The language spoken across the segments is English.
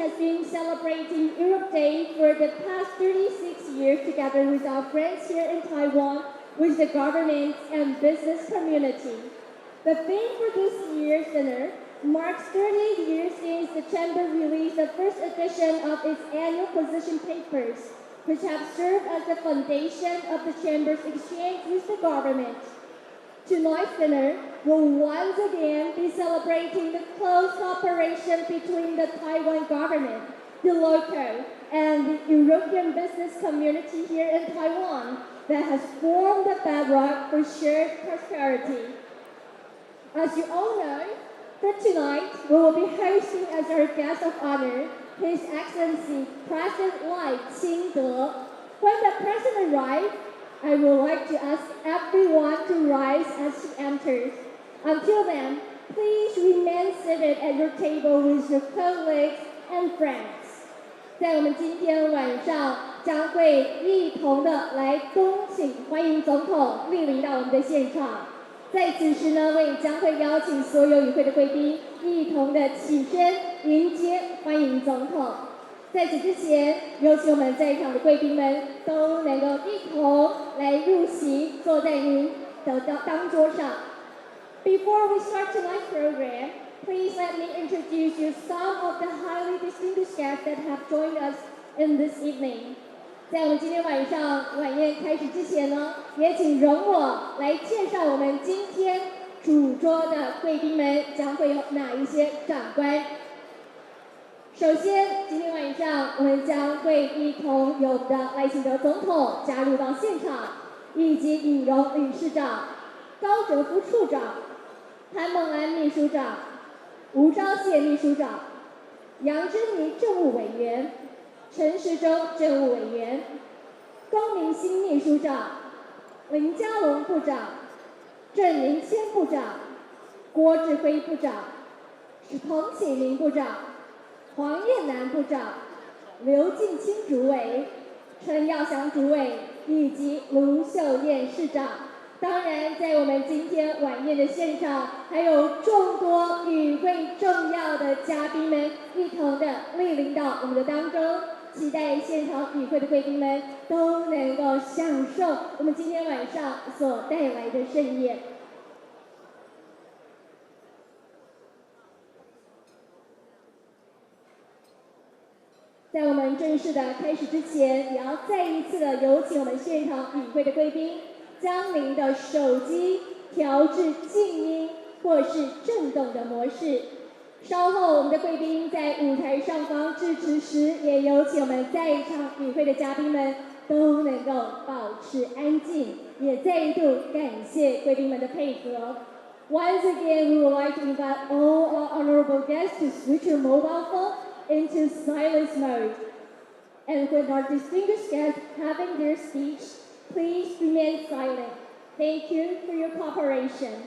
has been celebrating Europe Day for the past 36 years together with our friends here in Taiwan, with the government and business community. The theme for this year's dinner marks 38 years since the Chamber released the first edition of its annual position papers, which have served as the foundation of the Chamber's exchange with the government. Tonight's dinner will once again be celebrating the close cooperation between the Taiwan government, the local, and the European business community here in Taiwan that has formed the bedrock for shared prosperity. As you all know, for tonight, we will be hosting as our guest of honor His Excellency President Lai清德. When the President arrives, I would like to ask everyone to rise as he enters. Until then, please remain seated at your table with your colleagues and friends. 在我们今天晚上将会一同的来恭请欢迎总统莅临到我们的现场。在此时呢，我也将会邀请所有与会的贵宾一同的起身迎接欢迎总统。在此之前，有请我们在场的贵宾们都能够一同来入席，坐在您的当桌上。Before we start tonight's program, please let me introduce you some of the highly distinguished guests that have joined us in this evening. 在我们今天晚上晚宴开始之前呢，也请容我来介绍我们今天主桌的贵宾们将会有哪一些长官。首先，今天晚上我们将会一同有我们的赖清德总统加入到现场，以及尹荣理事长、高哲夫处长、潘孟安秘书长、吴钊燮秘书长、杨珍妮政务委员、陈时中政务委员、龚明鑫秘书长、林佳龙部长、郑明谦部长、郭志辉部长、彭启明部长、黄燕南部长、刘敬清主委、陈耀祥主委以及卢秀燕市长。当然，在我们今天晚宴的现场，还有众多与会重要的嘉宾们一同的莅临到我们的当中。期待现场与会的贵宾们都能够享受我们今天晚上所带来的盛宴。在我们正式的开始之前，也要再一次的有请我们现场与会的贵宾，将您的手机调至静音或是震动的模式。稍后我们的贵宾在舞台上方致辞时，也有请我们在场与会的嘉宾们都能够保持安静，也再一度感谢贵宾们的配合。Once again, we would like to invite all our honorable guests to switch your mobile phone into silence mode. And with our distinguished guests having their speech, please remain silent. Thank you for your cooperation.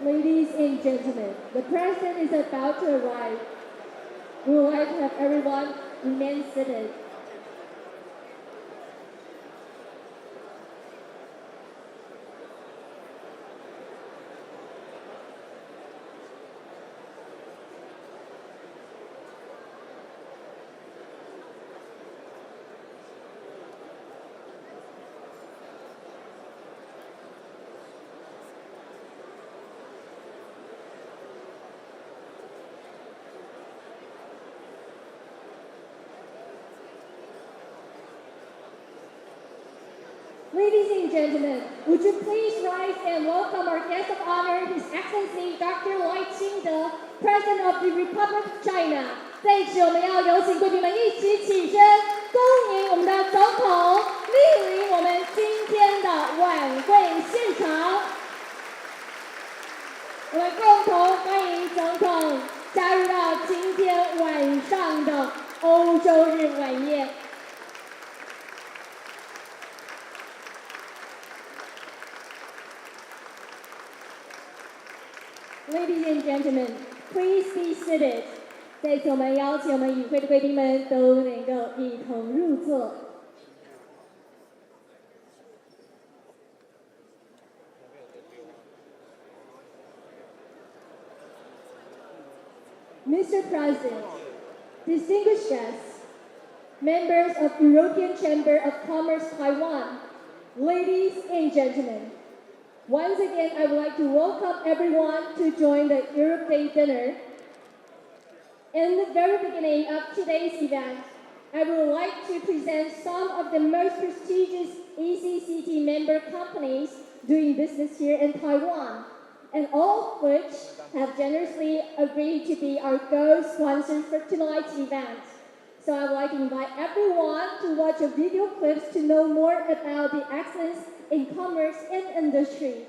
Ladies and gentlemen, the President is about to arrive. We would like to have everyone remain seated. Ladies and gentlemen, would you please rise and welcome our guest of honor, His Excellency Dr. 赖清德, President of the Republic of China. 在一起，我们要有请贵宾们一起起身，恭迎我们的总统莅临我们今天的晚会现场。我们共同欢迎总统加入到今天晚上的欧洲日晚宴。Ladies and gentlemen, please be seated. 在此，我们邀请我们与会的贵宾们都能够一同入座。Mr. President, distinguished guests, members of European Chamber of Commerce Taiwan, ladies and gentlemen. Once again, I would like to welcome everyone to join the Europe Day dinner. In the very beginning of today's event, I would like to present some of the most prestigious ECCT member companies doing business here in Taiwan, and all of which have generously agreed to be our co-sponsors for tonight's event. So I would like to invite everyone to watch a video clips to know more about the excellence in commerce and industry.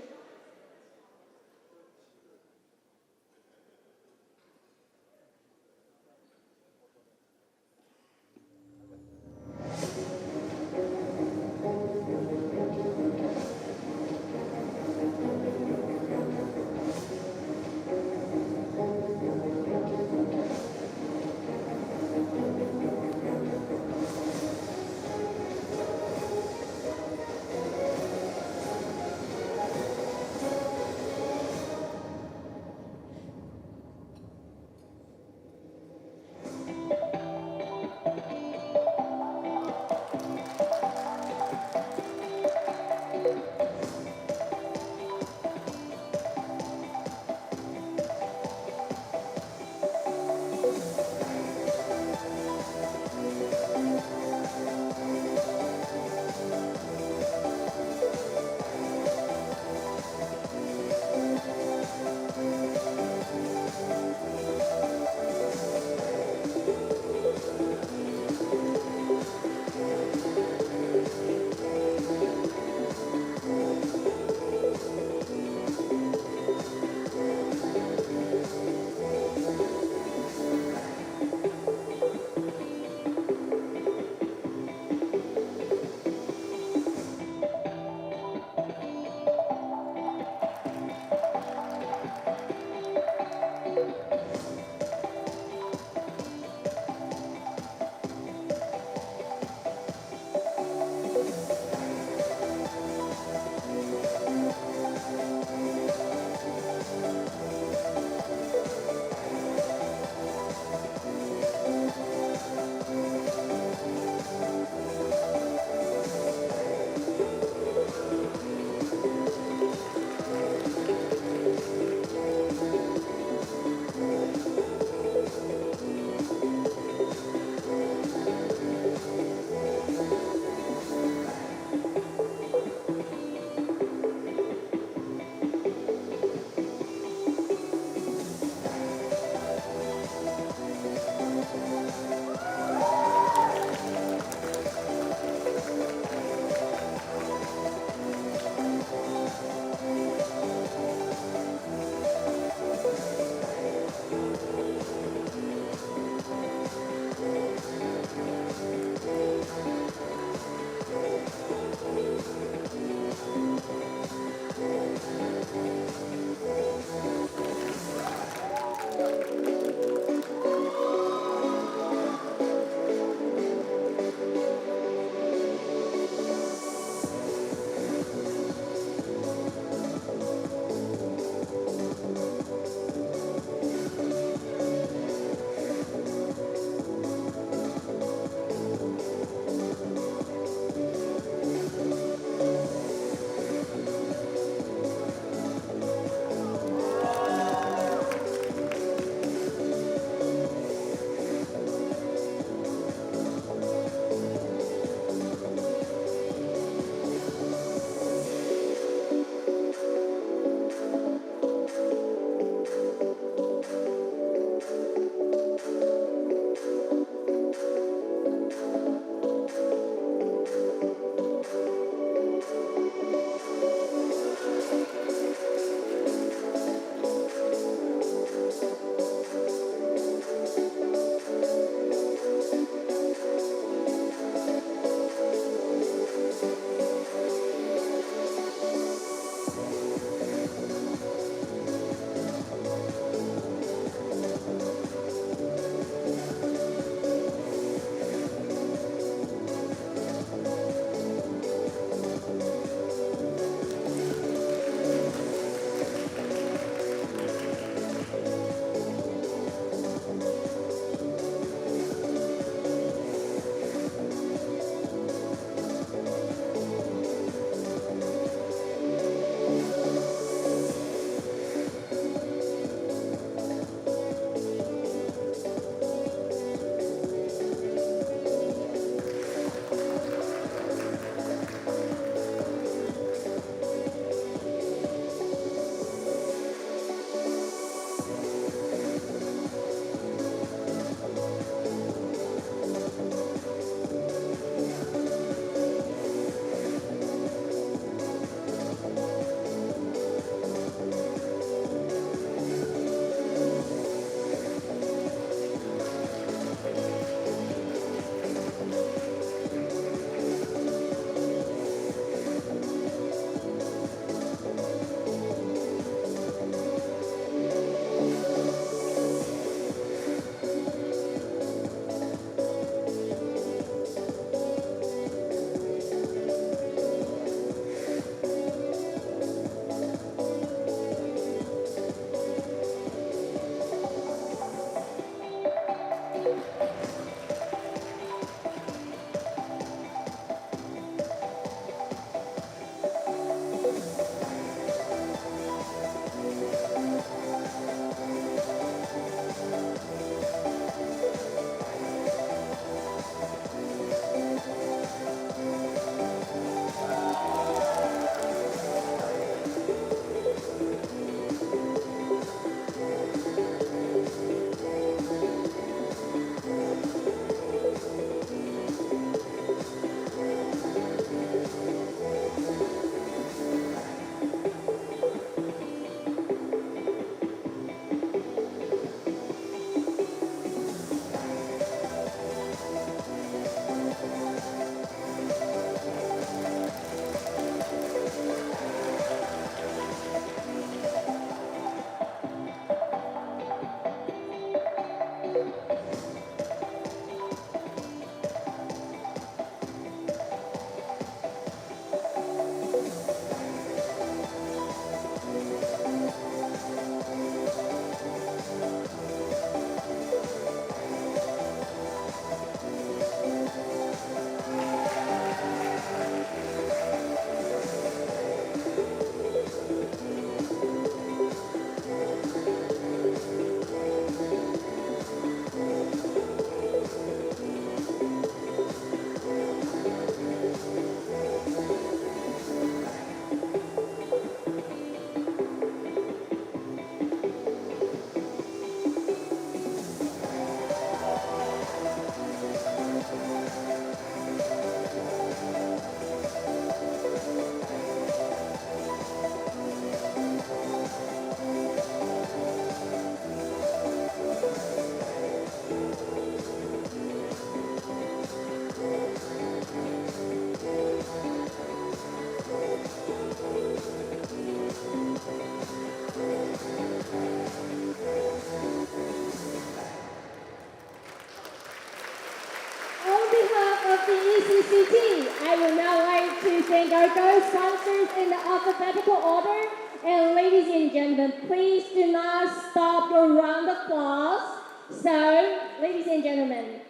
thank our co-sponsors in the alphabetical order. And ladies and gentlemen, please do not stop your round of applause. So, ladies and gentlemen,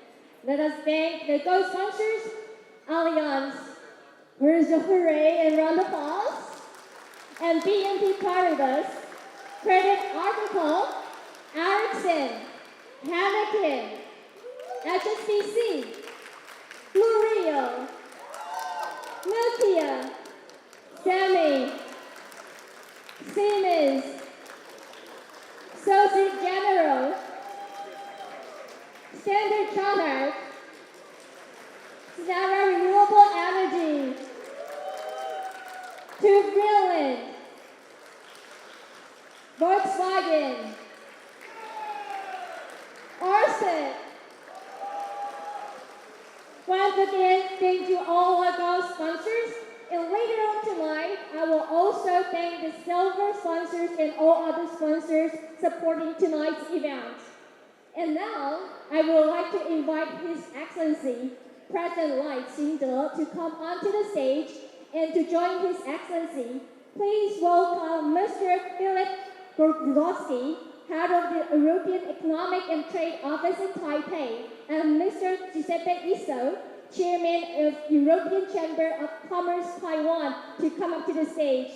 let us thank the co-sponsors, Allianz. Where's the hooray and round of applause? And BNP Paribas, Credit Agricole, Ericsson, Hanneken, HSBC, Blue Rio, Nokia, Semi, Siemens, Societe Generale, Standard Chartered, Sahara Renewable Energy, Tuvalu, Volkswagen, Arset. Once again, thank you all of our sponsors. And later on tonight, I will also thank the silver sponsors and all other sponsors supporting tonight's event. And now, I would like to invite His Excellency, President Lai清德, to come onto the stage and to join His Excellency. Please welcome Mr. Philip Gorgowski, Head of the European Economic and Trade Office in Taipei, and Mr. Giuseppe Isso, Chairman of European Chamber of Commerce Taiwan, to come up to the stage.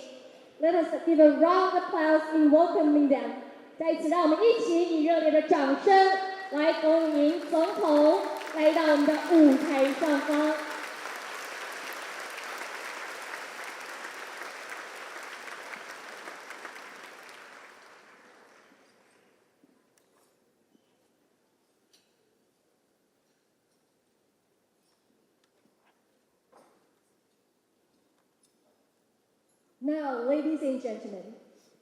Let us give a round of applause in welcoming them. 再一次，让我们一起以热烈的掌声来欢迎总统来到我们的舞台上方。Now, ladies and gentlemen,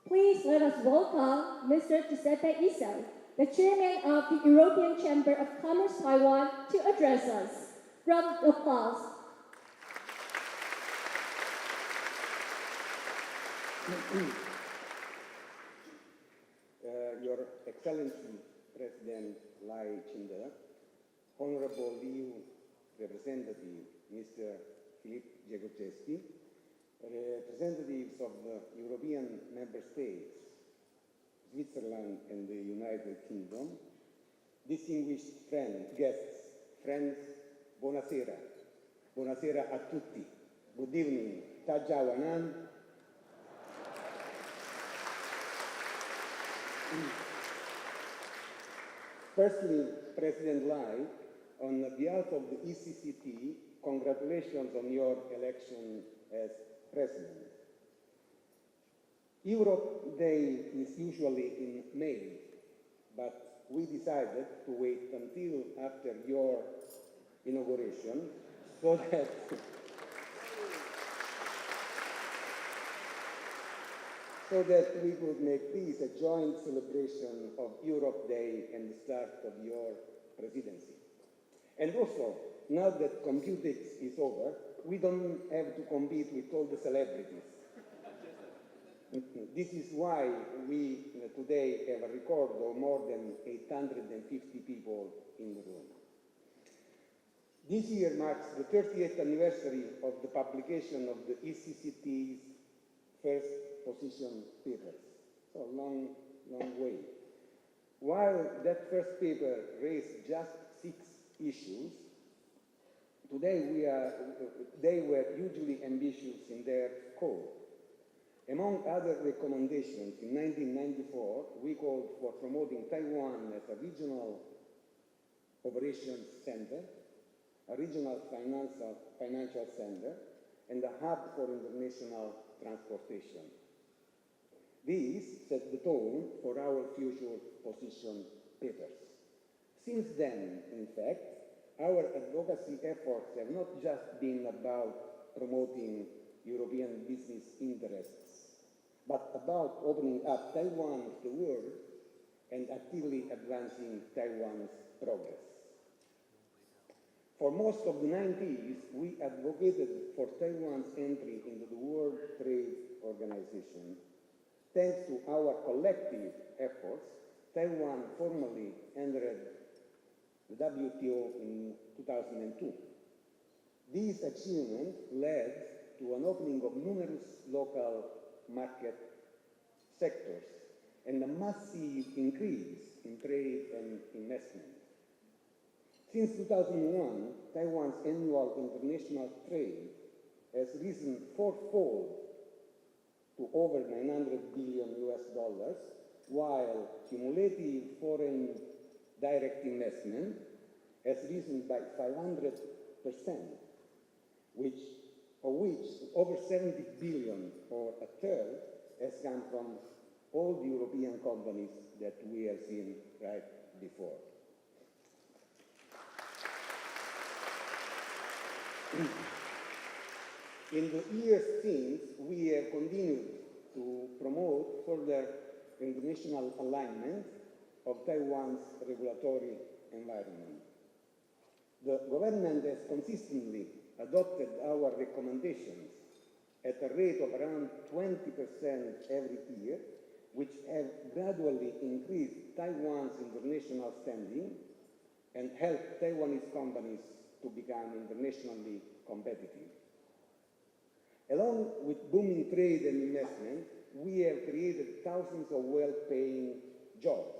please let us welcome Mr. Giuseppe Isso, the Chairman of the European Chamber of Commerce Taiwan, to address us. Round of applause. Your Excellency, President Lai清德, Honorable EU Representative Mr. Philippe Gorgowski, representatives of the European member states, Switzerland and the United Kingdom, distinguished friends, buonasera. Buonasera a tutti. Good evening. Tajawanan. Firstly, President Lai, on behalf of the ECCT, congratulations on your election as President. Europe Day is usually in May, but we decided to wait until after your inauguration so that we could make this a joint celebration of Europe Day and the start of your presidency. And also, now that Computex is over, we don't have to compete with all the celebrities. This is why we today have a record of more than 850 people in the room. This year marks the 30th anniversary of the publication of the ECCT's first position papers. So a long way. While that first paper raised just 6 issues, today they were hugely ambitious in their scope. Among other recommendations, in 1994, we called for promoting Taiwan as a regional operations center, a regional financial center, and a hub for international transportation. These set the tone for our future position papers. Since then, in fact, our advocacy efforts have not just been about promoting European business interests, but about opening up Taiwan to the world and actively advancing Taiwan's progress. For most of the 90s, we advocated for Taiwan's entry into the World Trade Organization. Thanks to our collective efforts, Taiwan formally entered the WTO in 2002. These achievements led to to an opening of numerous local market sectors and a massive increase in trade and investment. Since 2001, Taiwan's annual international trade has risen fourfold to over $900 billion, while cumulative foreign direct investment has risen by 500%, of which over 70 billion, or a third, has come from all the European companies that we have seen right before. In the years since, we have continued to promote further international alignment of Taiwan's regulatory environment. The government has consistently adopted our recommendations at a rate of around 20% every year, which have gradually increased Taiwan's international standing and helped Taiwanese companies to become internationally competitive. Along with booming trade and investment, we have created thousands of well-paying jobs.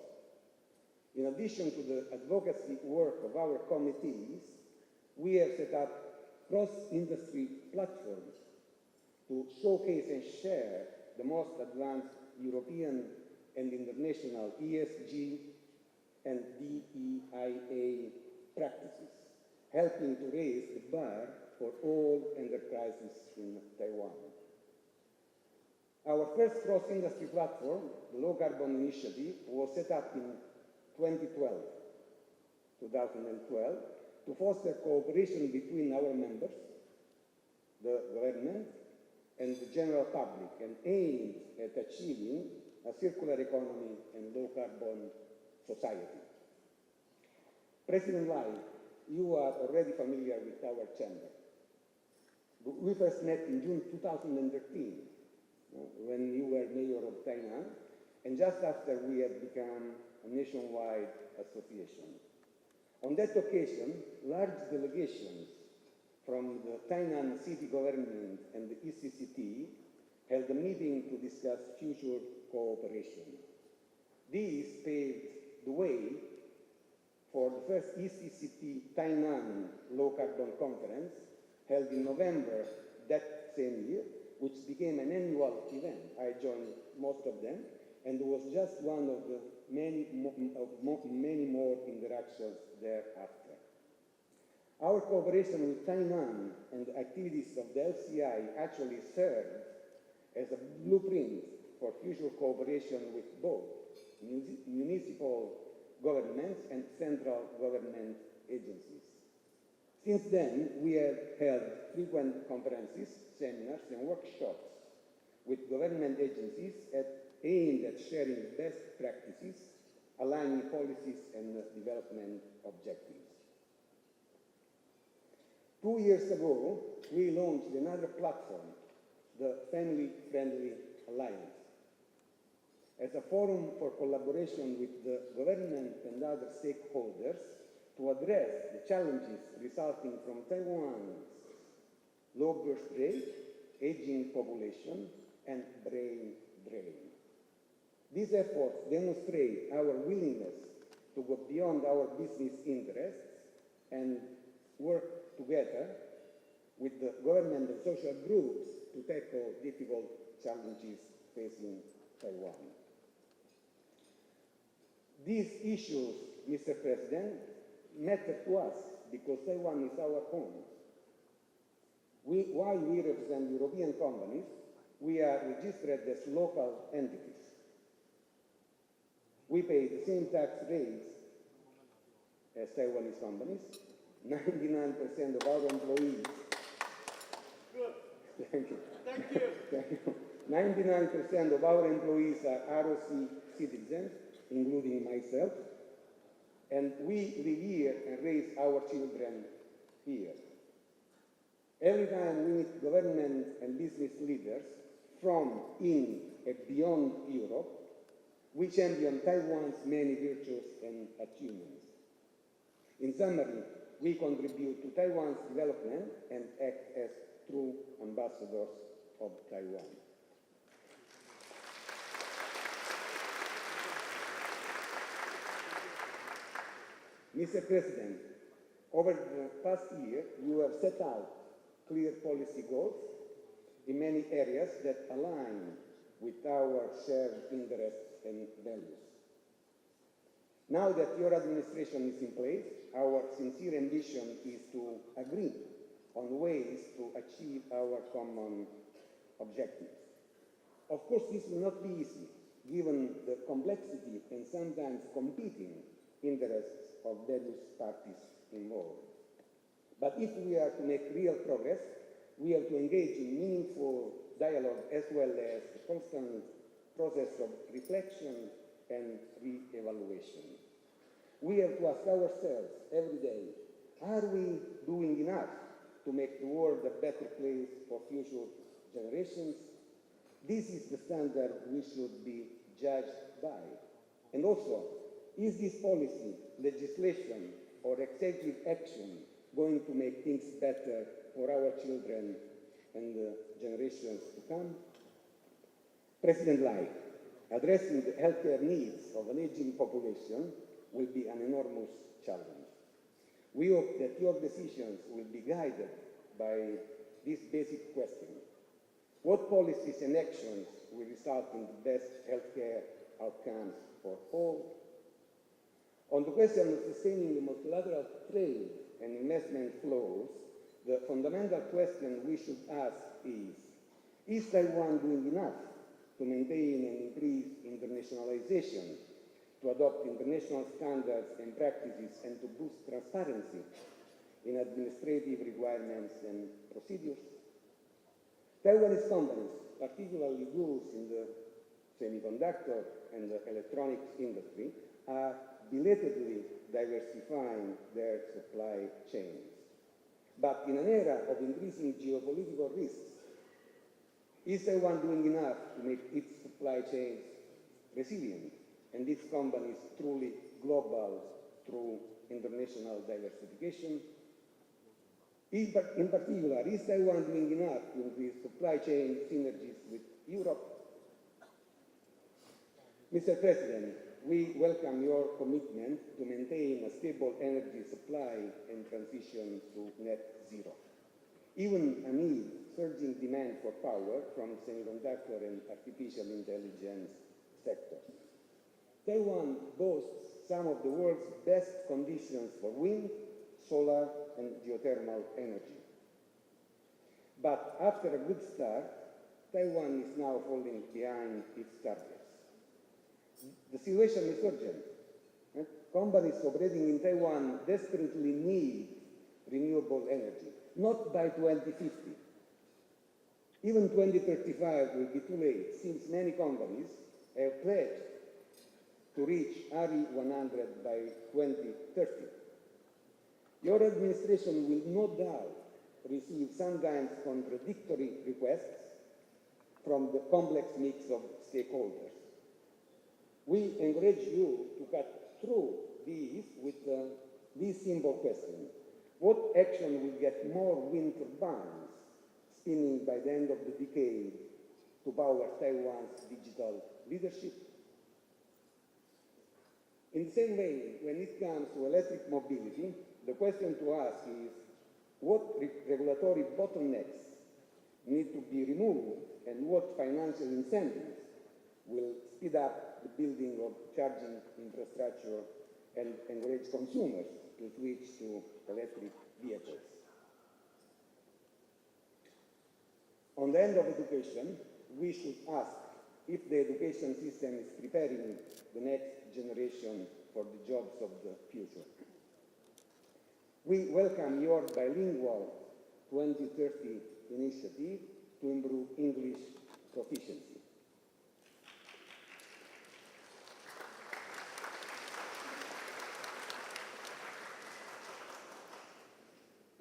In addition to the advocacy work of our committees, we have set up cross-industry platforms to showcase and share the most advanced European and international ESG and DEIA practices, helping to raise the bar for all enterprises in Taiwan. Our first cross-industry platform, the Low Carbon Initiative, was set up in 2012, to foster cooperation between our members, the government, and the general public, and aimed at achieving a circular economy and low-carbon society. President Lai, you are already familiar with our chamber. We first met in June 2013, when you were mayor of Tainan, and just after we had become a nationwide association. On that occasion, large delegations from the Tainan city government and the ECCT held a meeting to discuss future cooperation. This paved the way for the first ECCT Tainan Low Carbon Conference held in November that same year, which became an annual event. I joined most of them, and was just one of the many more interactions thereafter. Our cooperation with Tainan and the activities of the LCI actually served as a blueprint for future cooperation with both municipal governments and central government agencies. Since then, we have held frequent conferences, seminars, and workshops with government agencies aimed at sharing best practices, aligning policies and development objectives. 2 years ago, we launched another platform, the Family Friendly Alliance, as a forum for collaboration with the government and other stakeholders to address the challenges resulting from Taiwan's low birth rate, aging population, and brain drain. These efforts demonstrate our willingness to go beyond our business interests and work together with the government and social groups to tackle difficult challenges facing Taiwan. These issues, Mr. President, matter to us because Taiwan is our home. While we represent European companies, we are registered as local entities. We pay the same tax rates as Taiwanese companies. 99% of our employees. Good. Thank you. Thank you. Thank you. 99% of our employees are ROC citizens, including myself, and we live here and raise our children here. Every time we meet government and business leaders from in and beyond Europe, we champion Taiwan's many virtues and achievements. In summary, we contribute to Taiwan's development and act as true ambassadors of Taiwan. Mr. President, over the past year, you have set out clear policy goals in many areas that align with our shared interests and values. Now that your administration is in place, our sincere ambition is to agree on ways to achieve our common objectives. Of course, this will not be easy, given the complexity and sometimes competing interests of various parties involved. But if we are to make real progress, we have to engage in meaningful dialogue as well as a constant process of reflection and re-evaluation. We have to ask ourselves every day, are we doing enough to make the world a better place for future generations? This is the standard we should be judged by. And also, is this policy, legislation, or executive action going to make things better for our children and the generations to come? President Lai, addressing the healthcare needs of an aging population will be an enormous challenge. We hope that your decisions will be guided by this basic question: what policies and actions will result in the best healthcare outcomes for all? On the question of sustaining the multilateral trade and investment flows, the fundamental question we should ask is Taiwan doing enough to maintain and increase internationalization, to adopt international standards and practices, and to boost transparency in administrative requirements and procedures? Taiwanese companies, particularly those in the semiconductor and the electronics industry, are belatedly diversifying their supply chains. But in an era of increasing geopolitical risks, is Taiwan doing enough to make its supply chains resilient and its companies truly global through international diversification? In particular, is Taiwan doing enough to increase supply chain synergies with Europe? Mr. President, we welcome your commitment to maintain a stable energy supply and transition to net zero, even amid surging demand for power from semiconductor and artificial intelligence sectors. Taiwan boasts some of the world's best conditions for wind, solar, and geothermal energy. But after a good start, Taiwan is now falling behind its targets. The situation is urgent. Companies operating in Taiwan desperately need renewable energy, not by 2050. Even 2035 will be too late, since many companies have pledged to reach RE100 by 2030. Your administration will no doubt receive sometimes contradictory requests from the complex mix of stakeholders. We encourage you to cut through these with this simple question: what action will get more wind turbines spinning by the end of the decade to power Taiwan's digital leadership? In the same way, when it comes to electric mobility, the question to ask is, what regulatory bottlenecks need to be removed and what financial incentives will speed up the building of charging infrastructure and encourage consumers to switch to electric vehicles? On the end of education, we should ask if the education system is preparing the next generation for the jobs of the future. We welcome your bilingual 2030 initiative to improve English proficiency.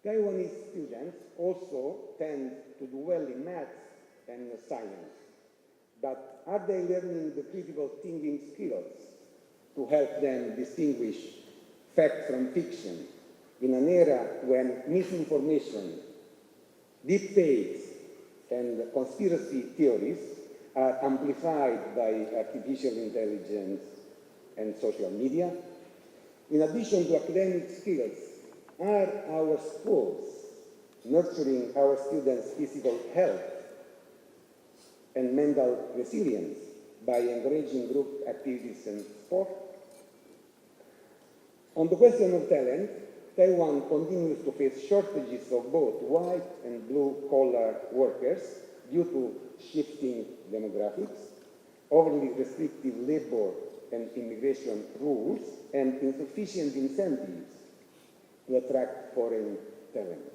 Taiwanese students also tend to do well in maths and science, but are they learning the critical thinking skills to help them distinguish fact from fiction in an era when misinformation Deepfakes and conspiracy theories are amplified by artificial intelligence and social media. In addition to academic skills, are our schools nurturing our students' physical health and mental resilience by encouraging group activities and sport? On the question of talent, Taiwan continues to face shortages of both white and blue-collar workers due to shifting demographics, overly restrictive labor and immigration rules, and insufficient incentives to attract foreign talent.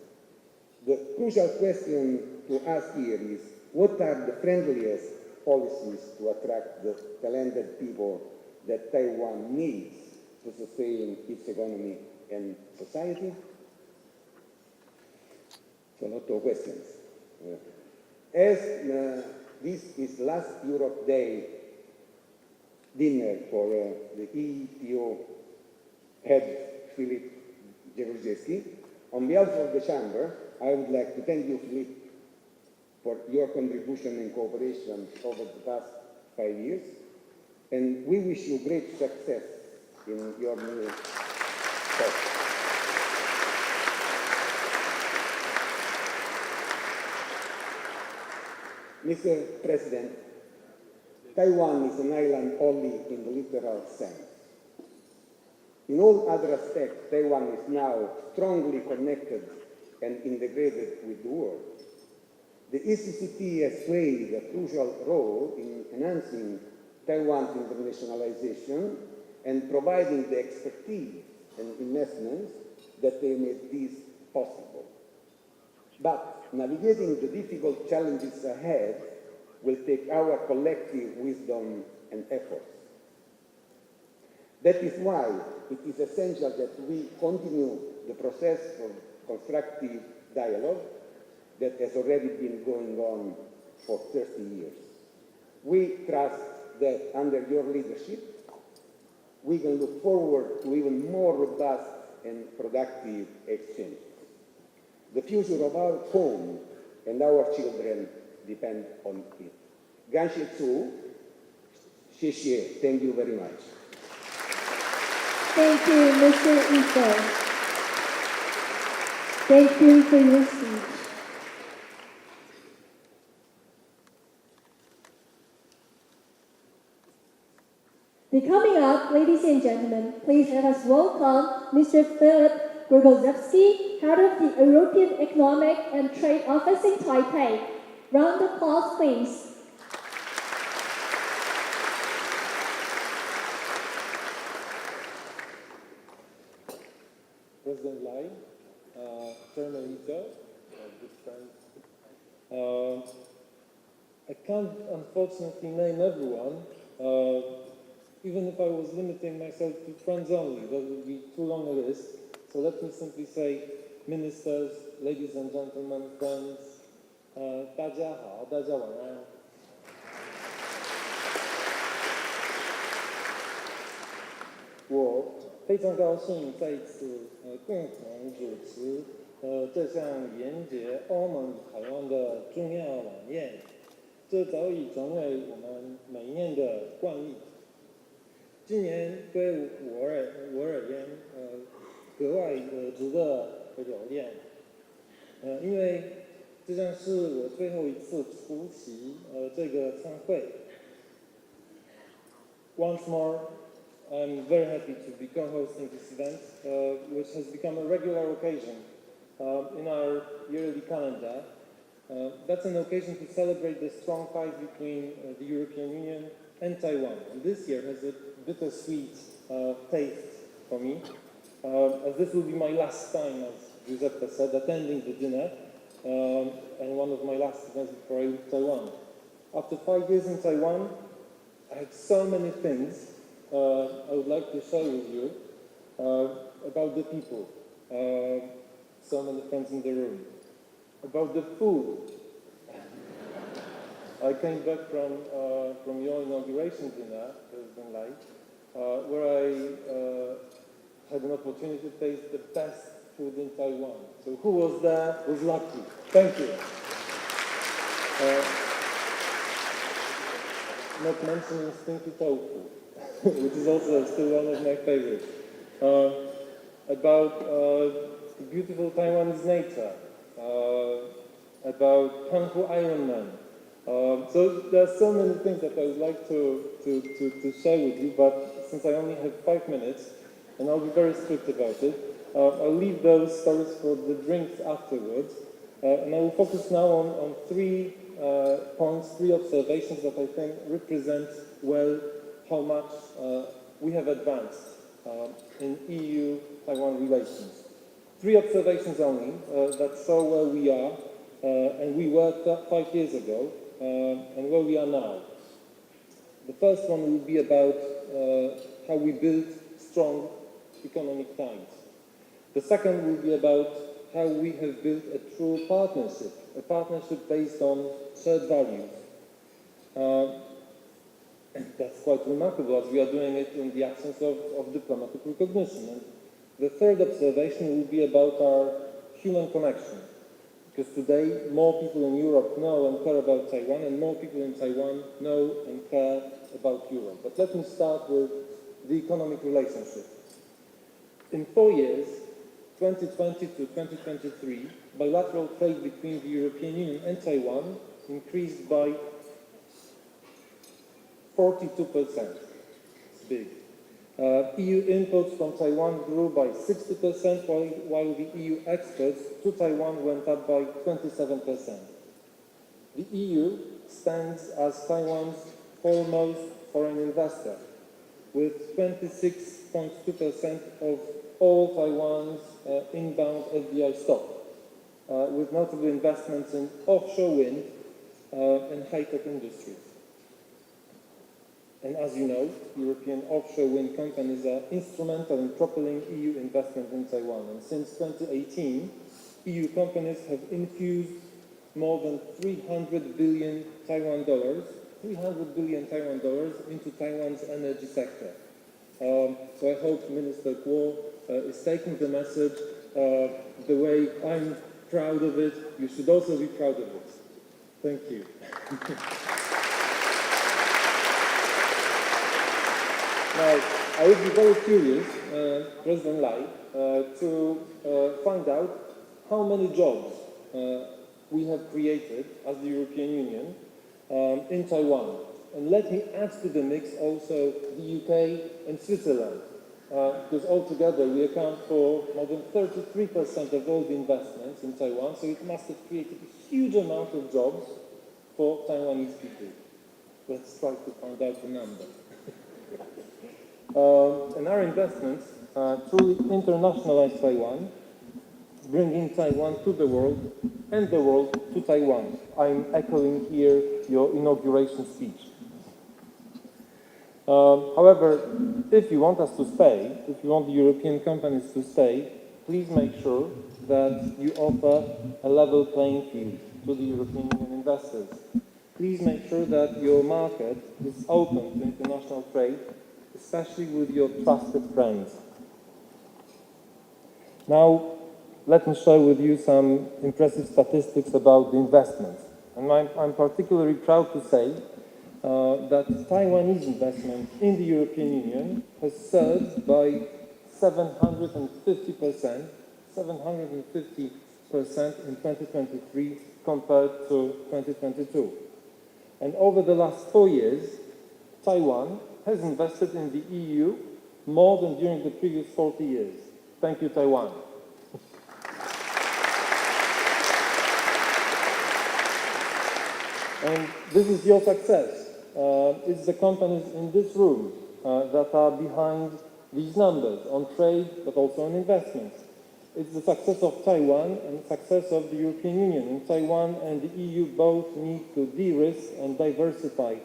The crucial question to ask here is, what are the friendliest policies to attract the talented people that Taiwan needs to sustain its economy and society? So, a lot of questions. As this is last Europe Day dinner for the ETO head, Philip Jeruzelski, on behalf of the Chamber, I would like to thank you, Philip, for your contribution and cooperation over the past 5 years, and we wish you great success in your new post. Mr. President, Taiwan is an island only in the literal sense. In all other aspects, Taiwan is now strongly connected and integrated with the world. The ECCT has played a crucial role in enhancing Taiwan's internationalization and providing the expertise and investments that they made this possible. But navigating the difficult challenges ahead will take our collective wisdom and efforts. That is why it is essential that we continue the process of constructive dialogue that has already been going on for 30 years. We trust that under your leadership, we can look forward to even more robust and productive exchange. The future of our home and our children depend on it. Ganshi Tzu, Xie, thank you very much. Thank you, Mr. Ito. Thank you for your speech. Coming up, ladies and gentlemen, please let us welcome Mr. Philip Jeruzelski, head of the European Economic and Trade Office in Taipei. Round of applause, please. President Lai, Chairman Ito, good friends. I can't unfortunately name everyone. Even if I was limiting myself to friends only, that would be too long a list. So let me simply say, ministers, ladies and gentlemen, friends, 大家好，大家晚安。我非常高兴再一次共同主持这项沿结欧盟与台湾的重要晚宴，这早已成为我们每一年的惯例。今年对我而言，格外值得留恋，因为这将是我最后一次出席这个参会。Once more, I'm very happy to be co-hosting this event, which has become a regular occasion in our yearly calendar. That's an occasion to celebrate the strong ties between the European Union and Taiwan. And this year has a bittersweet taste for me, as this will be my last time, as Giuseppe said, attending the dinner, and one of my last events before I leave Taiwan. After 5 years in Taiwan, I had so many things I would like to share with you about the people, so many friends in the room, about the food. I came back from your inauguration dinner, President Lai, where I had an opportunity to taste the best food in Taiwan. So who was there was lucky. Thank you. Not mentioning stinky tofu, which is also still one of my favorites. About beautiful Taiwanese nature, about Kung Ironman. So there are so many things that I would like to share with you, but since I only have 5 minutes, and I'll be very strict about it, I'll leave those stories for the drinks afterwards, and I will focus now on 3 points, 3 observations that I think represent well how much we have advanced in EU-Taiwan relations. 3 observations only that show where we are and we were 5 years ago and where we are now. The first one will be about how we build strong economic ties. The second will be about how we have built a true partnership, a partnership based on shared values. That's quite remarkable, as we are doing it in the absence of diplomatic recognition. And the third observation will be about our human connection, because today more people in Europe know and care about Taiwan, and more people in Taiwan know and care about Europe. But let me start with the economic relationship. In 4 years, 2020 to 2023, bilateral trade between the European Union and Taiwan increased by 42%. It's big. EU imports from Taiwan grew by 60%, while the EU exports to Taiwan went up by 27%. The EU stands as Taiwan's foremost foreign investor, with 26.2% of all Taiwan's inbound FDI stock, with notable investments in offshore wind and high-tech industries. And as you know, European offshore wind companies are instrumental in propelling EU investment in Taiwan. And since 2018, EU companies have infused more than 300 billion Taiwan dollars into Taiwan's energy sector. So I hope Minister Guo is taking the message the way I'm proud of it. You should also be proud of it. Thank you. Now, I would be very curious, President Lai, to find out how many jobs we have created as the European Union in Taiwan. And let me add to the mix also the UK and Switzerland, because altogether we account for more than 33% of all the investments in Taiwan, so it must have created a huge amount of jobs for Taiwanese people. Let's try to find out the number. And our investments truly internationalize Taiwan, bringing Taiwan to the world and the world to Taiwan. I'm echoing here your inauguration speech. However, if you want us to stay, if you want the European companies to stay, please make sure that you offer a level playing field to the European Union investors. Please make sure that your market is open to international trade, especially with your trusted friends. Now, let me share with you some impressive statistics about the investments. And I'm particularly proud to say that Taiwanese investment in the European Union has surged by 750% in 2023 compared to 2022. And over the last 4 years, Taiwan has invested in the EU more than during the previous 40 years. Thank you, Taiwan. And this is your success. It's the companies in this room that are behind these numbers on trade, but also on investments. It's the success of Taiwan and success of the European Union. And Taiwan and the EU both need to de-risk and diversify.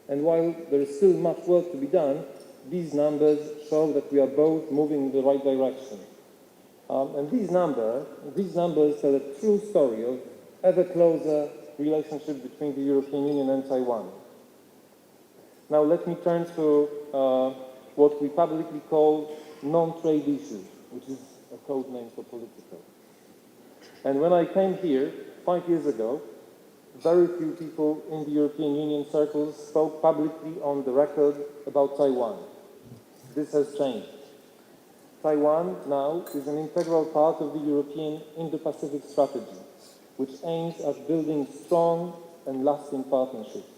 And while there is still much work to be done, these numbers show that we are both moving in the right direction. And these numbers tell a true story of ever closer relationship between the European Union and Taiwan. Now let me turn to what we publicly call non-trade issues, which is a code name for political. And when I came here 5 years ago, very few people in the European Union circles spoke publicly on the record about Taiwan. This has changed. Taiwan now is an integral part of the European Indo-Pacific strategy, which aims at building strong and lasting partnerships.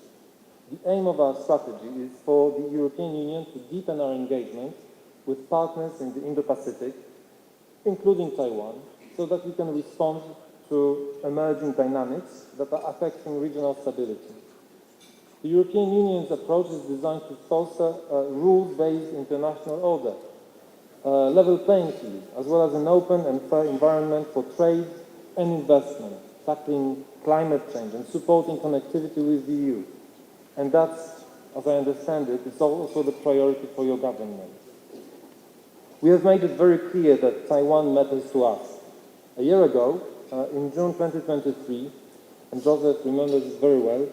The aim of our strategy is for the European Union to deepen our engagement with partners in the Indo-Pacific, including Taiwan, so that we can respond to emerging dynamics that are affecting regional stability. The European Union's approach is designed to foster a rules-based international order, a level playing field, as well as an open and fair environment for trade and investment, tackling climate change and supporting connectivity with the EU. And that's, as I understand it, is also the priority for your government. We have made it very clear that Taiwan matters to us. A year ago, in June 2023, and Joseph remembers it very well,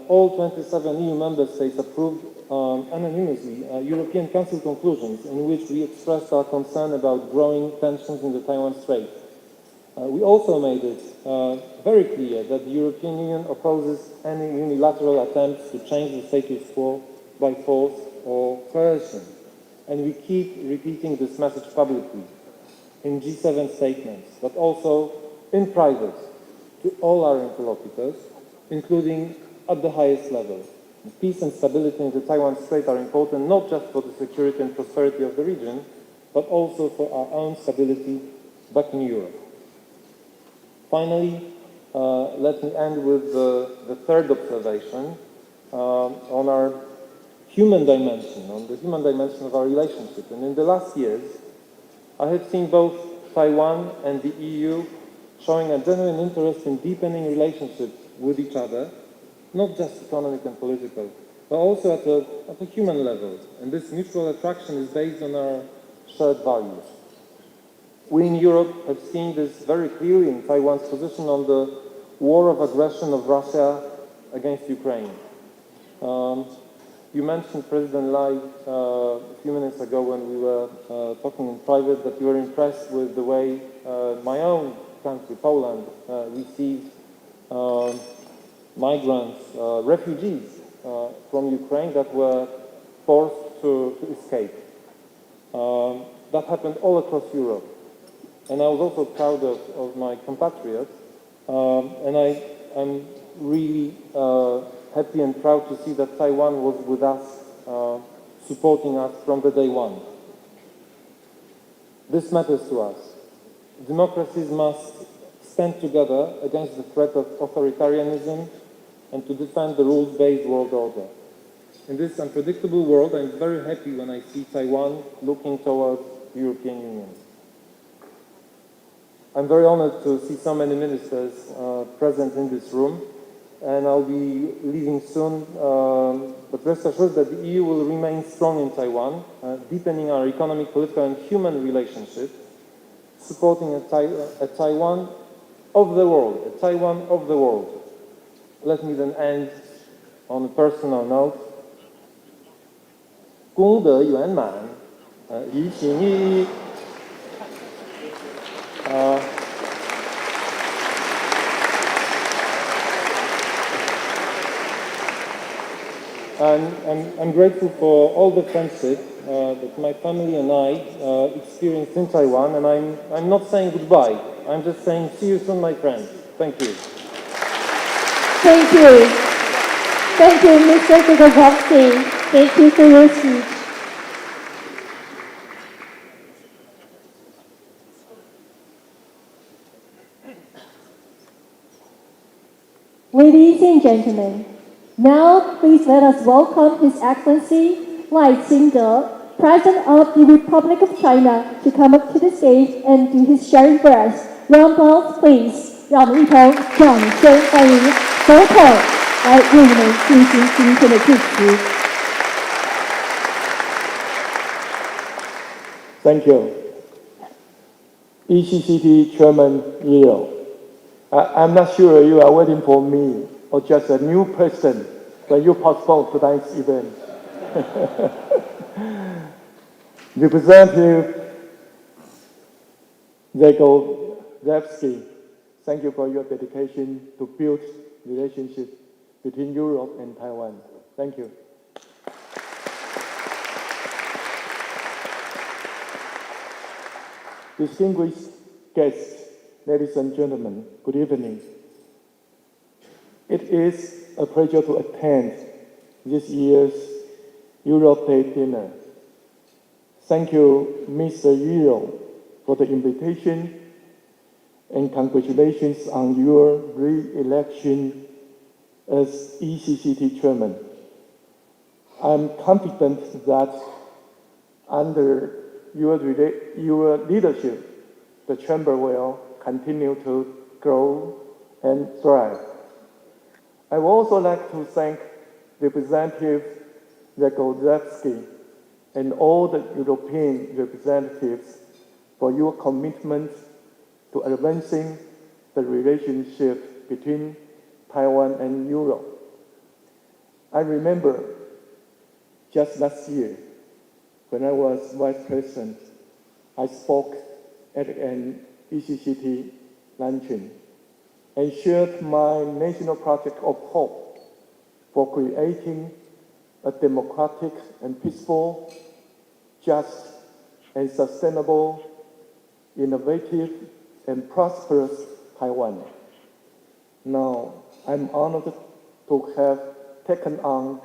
all 27 EU member states approved unanimously European Council conclusions in which we expressed our concern about growing tensions in the Taiwan Strait. We also made it very clear that the European Union opposes any unilateral attempts to change the status quo by force or coercion. And we keep repeating this message publicly in G7 statements, but also in private to all our interlocutors, including at the highest level. Peace and stability in the Taiwan Strait are important not just for the security and prosperity of the region, but also for our own stability back in Europe. Finally, let me end with the third observation on our human dimension, on the human dimension of our relationship. And in the last years, I have seen both Taiwan and the EU showing a genuine interest in deepening relationships with each other, not just economic and political, but also at a human level. And this mutual attraction is based on our shared values. We in Europe have seen this very clearly in Taiwan's position on the war of aggression of Russia against Ukraine. You mentioned, President Lai, a few minutes ago when we were talking in private, that you were impressed with the way my own country, Poland, received migrants, refugees from Ukraine that were forced to escape. That happened all across Europe. And I was also proud of my compatriots. And I'm really happy and proud to see that Taiwan was with us, supporting us from the day one. This matters to us. Democracies must stand together against the threat of authoritarianism and to defend the rules-based world order. In this unpredictable world, I'm very happy when I see Taiwan looking towards the European Union. I'm very honored to see so many ministers present in this room, and I'll be leaving soon, but rest assured that the EU will remain strong in Taiwan, deepening our economic, political, and human relationships, supporting a Taiwan of the world, a Taiwan of the world. Let me then end on a personal note. 功德圆满，于情于I'm grateful for all the friendship that my family and I experienced in Taiwan, and I'm not saying goodbye. I'm just saying see you soon, my friends. Thank you. Thank you. Thank you, Mr. Gregorowski. Thank you for your speech. Ladies and gentlemen, now please let us welcome His Excellency赖清德, President of the Republic of China, to come up to the stage and do his sharing for us. Round applause, please. 让我们一同掌声欢迎总统来为我们进行今天的致辞。Thank you. ECCT Chairman Leo, I'm not sure you are waiting for me or just a new person when you postpone tonight's event. Representative Zagorevsky, thank you for your dedication to build relationship between Europe and Taiwan. Thank you. Distinguished guests, ladies and gentlemen, good evening. It is a pleasure to attend this year's Europe Day dinner. Thank you, Mr. Yu, for the invitation, and congratulations on your re-election as ECCT chairman. I'm confident that under your leadership, the chamber will continue to grow and thrive. I would also like to thank Representative Zagorevsky and all the European representatives for your commitment to advancing the relationship between Taiwan and Europe. I remember just last year, when I was Vice President, I spoke at an ECCT luncheon and shared my national project of hope for creating a democratic and peaceful, just and sustainable, innovative and prosperous Taiwan. Now, I'm honored to have taken on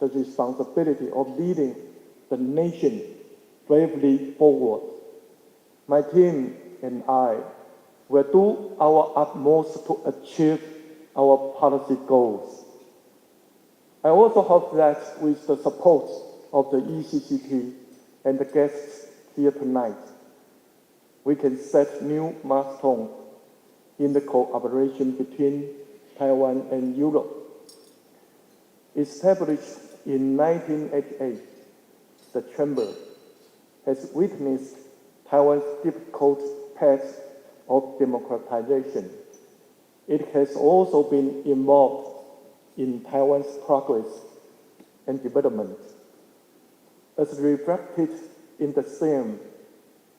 the responsibility of leading the nation bravely forward. My team and I will do our utmost to achieve our policy goals. I also hope that with the support of the ECCT and the guests here tonight, we can set new milestones in the cooperation between Taiwan and Europe. Established in 1988, the Chamber has witnessed Taiwan's difficult path of democratization. It has also been involved in Taiwan's progress and development. As reflected in the theme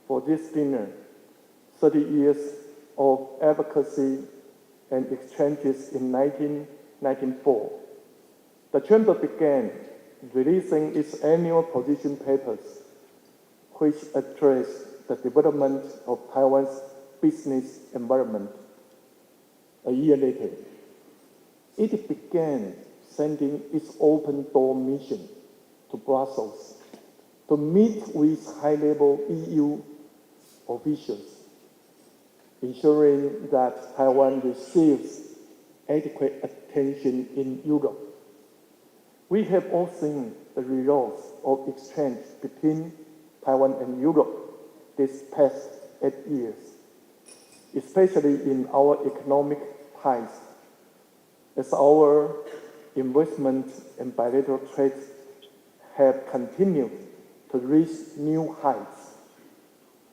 for this dinner, 30 years of advocacy and exchanges in 1994, the Chamber began releasing its annual position papers, which address the development of Taiwan's business environment. A year later, it began sending its open door mission to Brussels to meet with high-level EU officials, ensuring that Taiwan receives adequate attention in Europe. We have all seen the results of exchange between Taiwan and Europe this past 8 years, especially in our economic ties, as our investment and bilateral trade have continued to reach new heights.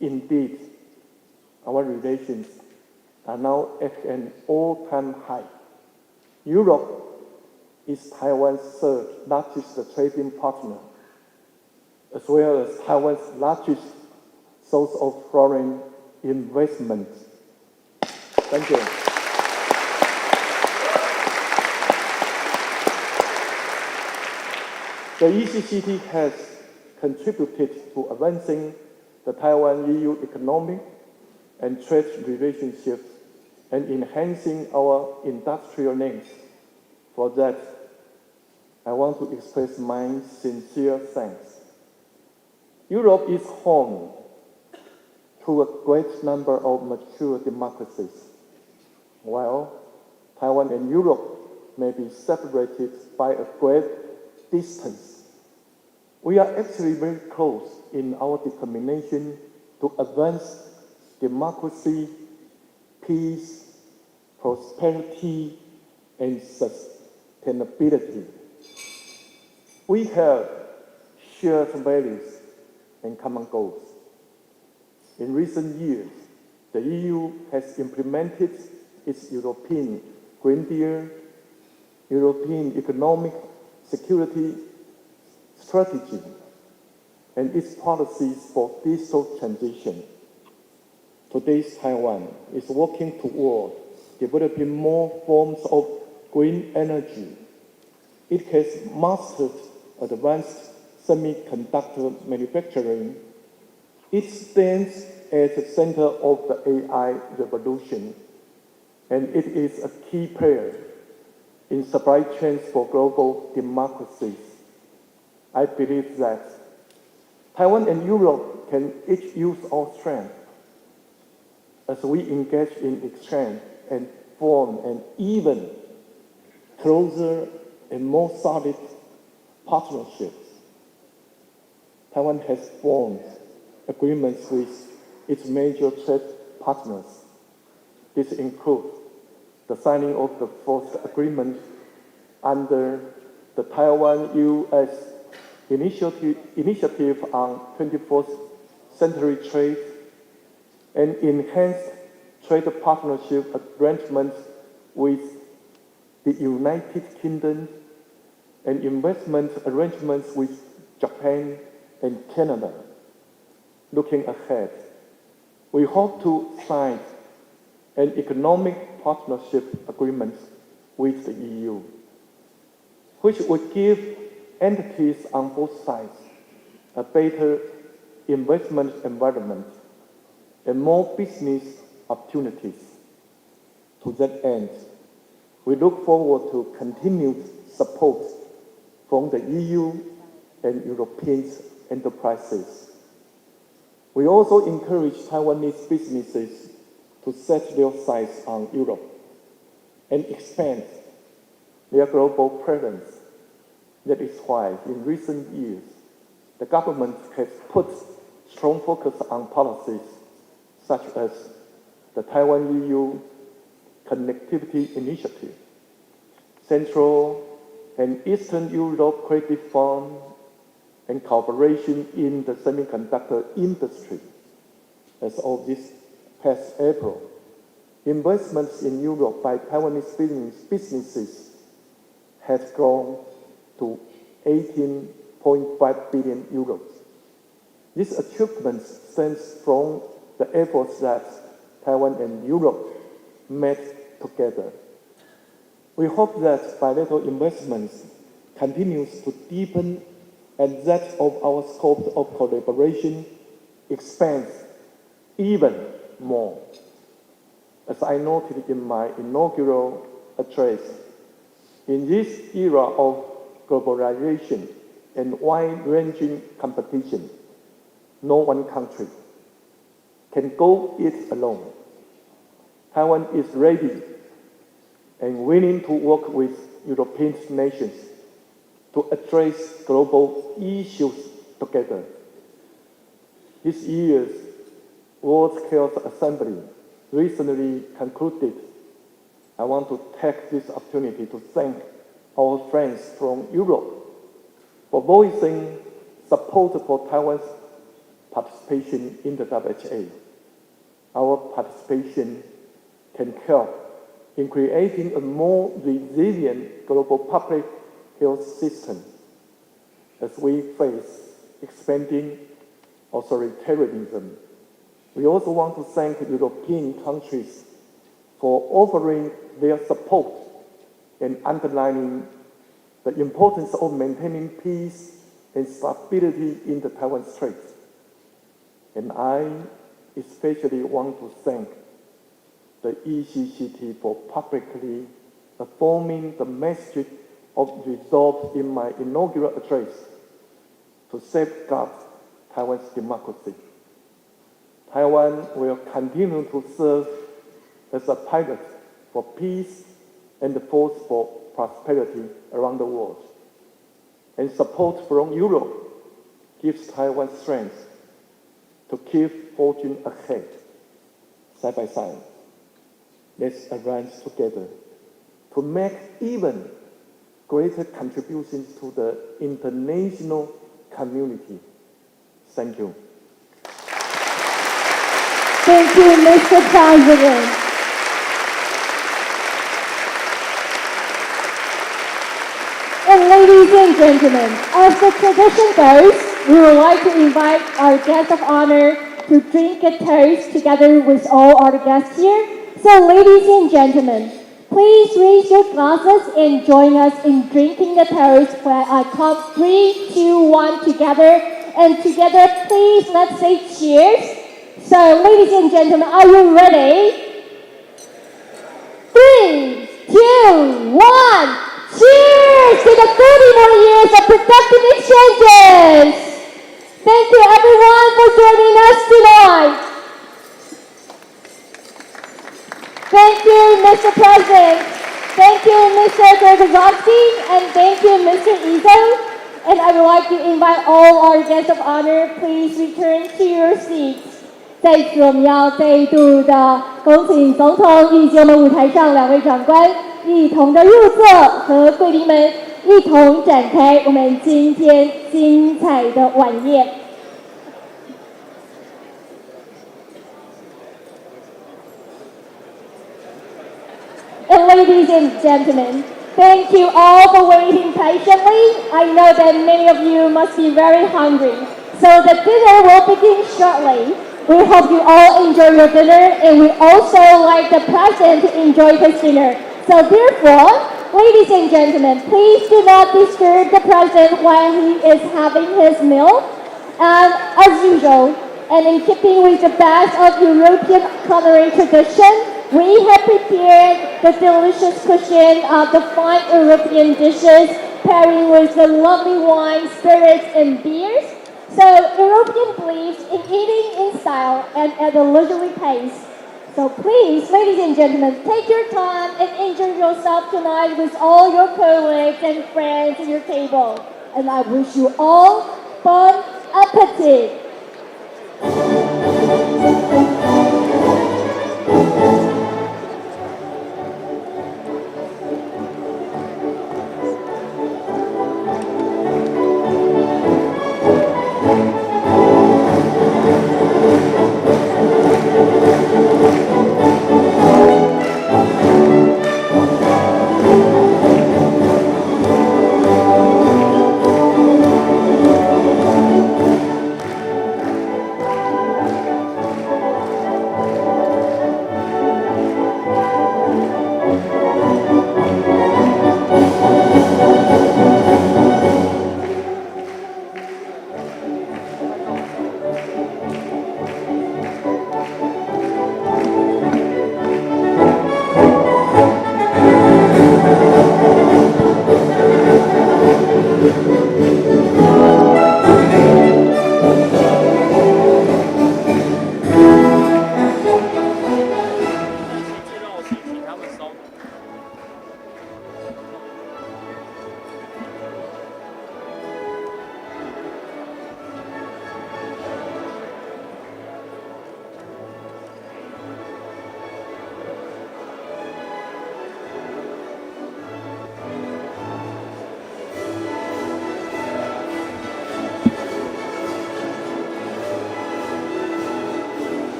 Indeed, our relations are now at an all-time high. Europe is Taiwan's third largest trading partner, as well as Taiwan's largest source of foreign investment. Thank you. The ECCT has contributed to advancing the Taiwan-EU economic and trade relationships and enhancing our industrial links. For that, I want to express my sincere thanks. Europe is home to a great number of mature democracies, while Taiwan and Europe may be separated by a great distance. We are actually very close in our determination to advance democracy, peace, prosperity, and sustainability. We have shared values and common goals. In recent years, the EU has implemented its European Green Deal, European Economic Security Strategy, and its policies for digital transition. Today's Taiwan is working toward developing more forms of green energy. It has mastered advanced semiconductor manufacturing. It stands at the center of the AI revolution, and it is a key player in supply chains for global democracies. I believe that Taiwan and Europe can each use our strength as we engage in exchange and form an even closer and more solid partnerships. Taiwan has formed agreements with its major trade partners. This includes the signing of the first agreement under the Taiwan-U.S. Initiative on 21st Century Trade and enhanced trade partnership arrangements with the United Kingdom and investment arrangements with Japan and Canada. Looking ahead, we hope to sign an economic partnership agreement with the EU, which would give entities on both sides a better investment environment and more business opportunities. To that end, we look forward to continued support from the EU and European enterprises. We also encourage Taiwanese businesses to set their sights on Europe and expand their global presence. That is why, in recent years, the government has put strong focus on policies such as the Taiwan-EU Connectivity Initiative, Central and Eastern Europe Credit Fund, and cooperation in the semiconductor industry. As of this past April, investments in Europe by Taiwanese businesses has grown to 18.5 billion euros. This achievement stems from the efforts that Taiwan and Europe made together. We hope that bilateral investments continues to deepen and that of our scope of collaboration expands even more. As I noted in my inaugural address, in this era of globalization and wide-ranging competition, no one country can go it alone. Taiwan is ready and willing to work with European nations to address global issues together. This year's World Health Assembly recently concluded. I want to take this opportunity to thank our friends from Europe for voicing support for Taiwan's participation in the WHO. Our participation can help in creating a more resilient global public health system as we face expanding authoritarianism. We also want to thank European countries for offering their support and underlining the importance of maintaining peace and stability in the Taiwan Strait. And I especially want to thank the ECCT for publicly affirming the message of resolve in my inaugural address to safeguard Taiwan's democracy. Taiwan will continue to serve as a pilot for peace and a force for prosperity around the world. And support from Europe gives Taiwan strength to keep forging ahead, side by side. Let's advance together to make even greater contributions to the international community. Thank you. Thank you, Mr. President. And ladies and gentlemen, as the tradition goes, we would like to invite our guest of honor, to drink a toast together with all our guests here. So ladies and gentlemen, please raise your glasses and join us in drinking the toast when I count 3, 2, 1 together. And together, please, let's say cheers. So ladies and gentlemen, are you ready? 3, 2, 1. Cheers to the 30 more years of productive exchanges! Thank you everyone for joining us tonight. Thank you, Mr. President. Thank you, Mr. Gorgazowski, and thank you, Mr. Izzo. And I would like to invite all our guests of honor, please return to your seats. 在此，我们要再度的恭请总统以及我们舞台上2位长官一同的入座，和贵宾们一同展开我们今天精彩的晚宴。And ladies and gentlemen, thank you all for waiting patiently. I know that many of you must be very hungry, so the dinner will begin shortly. We hope you all enjoy your dinner, and we also like the president to enjoy his dinner. So therefore, ladies and gentlemen, please do not disturb the president while he is having his meal. And as usual, and in keeping with the best of European culinary tradition, we have prepared the delicious cuisine of the fine European dishes, pairing with the lovely wine, spirits, and beers. So European believes in eating in style and at a leisurely pace. So please, ladies and gentlemen, take your time and enjoy yourself tonight with all your colleagues and friends at your table. And I wish you all bon appetit.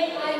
Today, I